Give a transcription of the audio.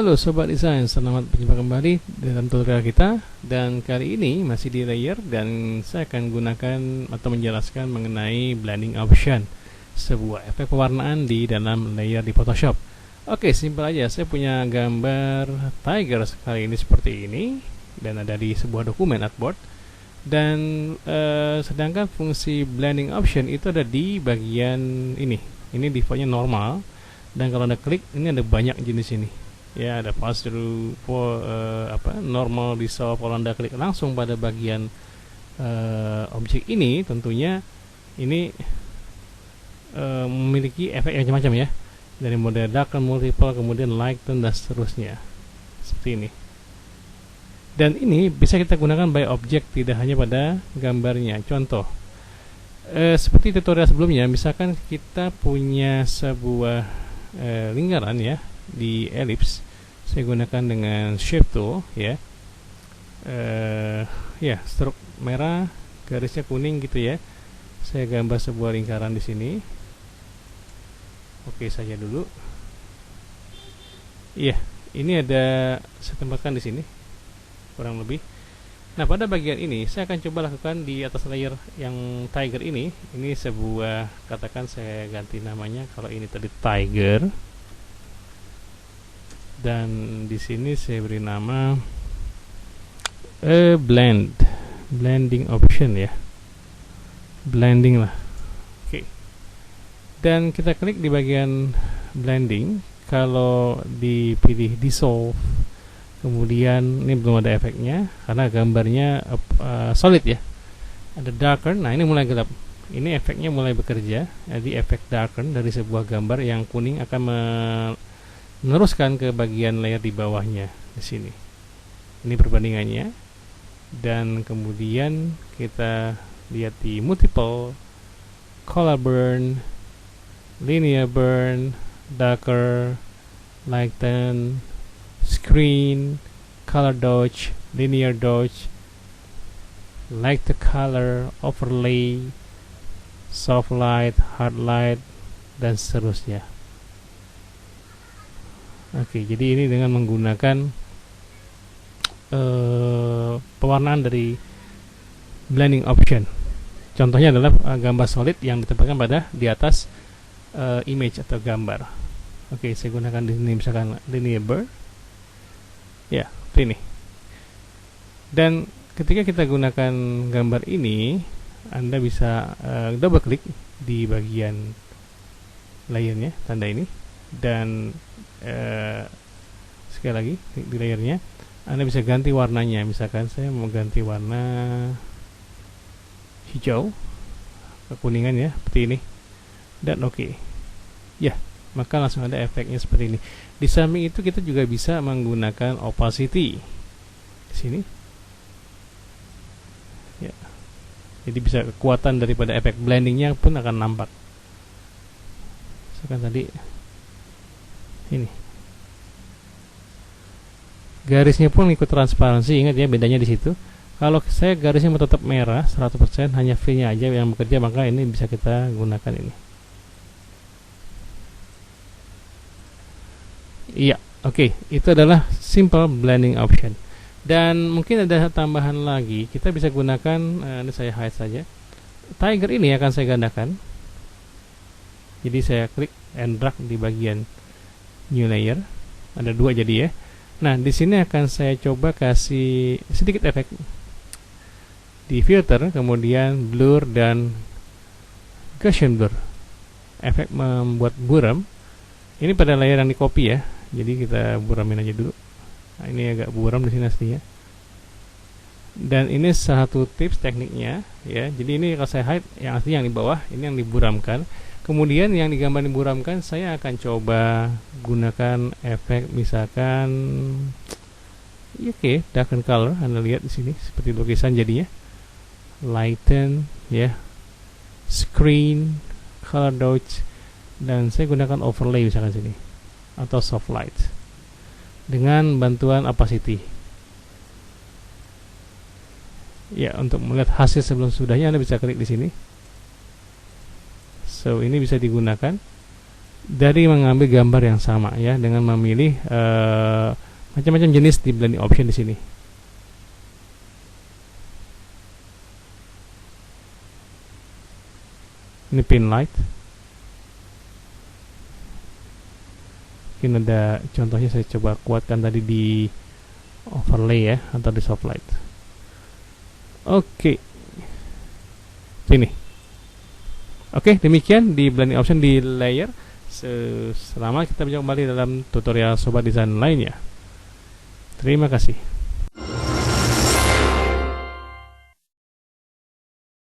Halo Sobat Desain, selamat berjumpa kembali dalam tutorial kita. Dan kali ini masih di layer, dan saya akan gunakan atau menjelaskan mengenai blending option, sebuah efek pewarnaan di dalam layer di Photoshop. Oke, simpel aja. Saya punya gambar tiger kali ini seperti ini, dan ada di sebuah dokumen artboard. Dan sedangkan fungsi blending option itu ada di bagian ini. Ini defaultnya normal, dan kalau Anda klik, ini ada banyak jenis ini. Ya, ada pass through, normal, dissolve. Kalau Anda klik langsung pada bagian objek ini, tentunya ini memiliki efek yang macam-macam ya, dari mode darken, multiple, kemudian lighten, dan seterusnya seperti ini. Dan ini bisa kita gunakan by object, tidak hanya pada gambarnya. Contoh seperti tutorial sebelumnya, misalkan kita punya sebuah lingkaran ya di ellipse. Saya gunakan dengan shape tool ya. Stroke merah, garisnya kuning gitu ya. Saya gambar sebuah lingkaran di sini. Oke saja dulu. Iya, ini ada, saya tempatkan di sini kurang lebih. Nah, pada bagian ini saya akan coba lakukan di atas layer yang tiger ini. Ini sebuah, katakan saya ganti namanya, kalau ini tadi tiger, dan di sini saya beri nama blending option ya, blending lah. Oke. Dan kita klik di bagian blending. Kalau dipilih dissolve, kemudian ini belum ada efeknya karena gambarnya solid ya. Ada darken, nah ini mulai gelap. Ini efeknya mulai bekerja. Jadi efek darken dari sebuah gambar yang kuning akan meneruskan ke bagian layer di bawahnya di sini. Ini perbandingannya. Dan kemudian kita lihat di multiple, color burn, linear burn, darker, lighten, screen, color dodge, linear dodge, light the color, overlay, soft light, hard light, dan seterusnya. Oke, jadi ini dengan menggunakan pewarnaan dari blending option. Contohnya adalah gambar solid yang ditempatkan pada di atas image atau gambar. Oke, saya gunakan di sini misalkan linear burn. Ya, ini. Dan ketika kita gunakan gambar ini, Anda bisa double klik di bagian layernya, tanda ini, dan sekali lagi klik di layernya. Anda bisa ganti warnanya. Misalkan saya mau ganti warna hijau, kekuningan ya, seperti ini, dan oke. Ya, maka langsung ada efeknya seperti ini. Di samping itu kita juga bisa menggunakan opacity di sini. Ya. Jadi bisa kekuatan daripada efek blendingnya pun akan nampak. Misalkan tadi ini. Garisnya pun ikut transparansi, ingat ya bedanya di situ. Kalau saya garisnya mau tetap merah 100%, hanya V-nya aja yang bekerja, maka ini bisa kita gunakan ini. Iya, oke. Itu adalah simple blending option. Dan mungkin ada tambahan lagi, kita bisa gunakan, ini saya hide saja. Tiger ini akan saya gandakan. Jadi saya klik and drag di bagian new layer. Ada dua jadi ya. Nah, di sini akan saya coba kasih sedikit efek di filter, kemudian blur dan Gaussian blur. Efek membuat buram. Ini pada layer yang di copy ya. Jadi kita buramin aja dulu. Nah, ini agak buram di sini aslinya. Dan ini salah satu tips tekniknya ya. Jadi ini kalau saya hide yang asli yang di bawah, ini yang diburamkan. Kemudian yang digambar diburamkan, saya akan coba gunakan efek misalkan oke, darken color. Anda lihat di sini seperti lukisan jadinya. Lighten ya. Screen, color dodge, dan saya gunakan overlay misalkan sini, atau soft light dengan bantuan opacity. Ya, untuk melihat hasil sebelum sudahnya Anda bisa klik di sini. So, ini bisa digunakan dari mengambil gambar yang sama ya, dengan memilih macam-macam jenis di blending option di sini. Ini pin light. Mungkin ada contohnya, saya coba kuatkan tadi di overlay ya, atau di soft light. Oke, sini. Oke, demikian di blending option di layer. Selama kita berjumpa kembali dalam tutorial Sobat Desain lainnya. Terima kasih.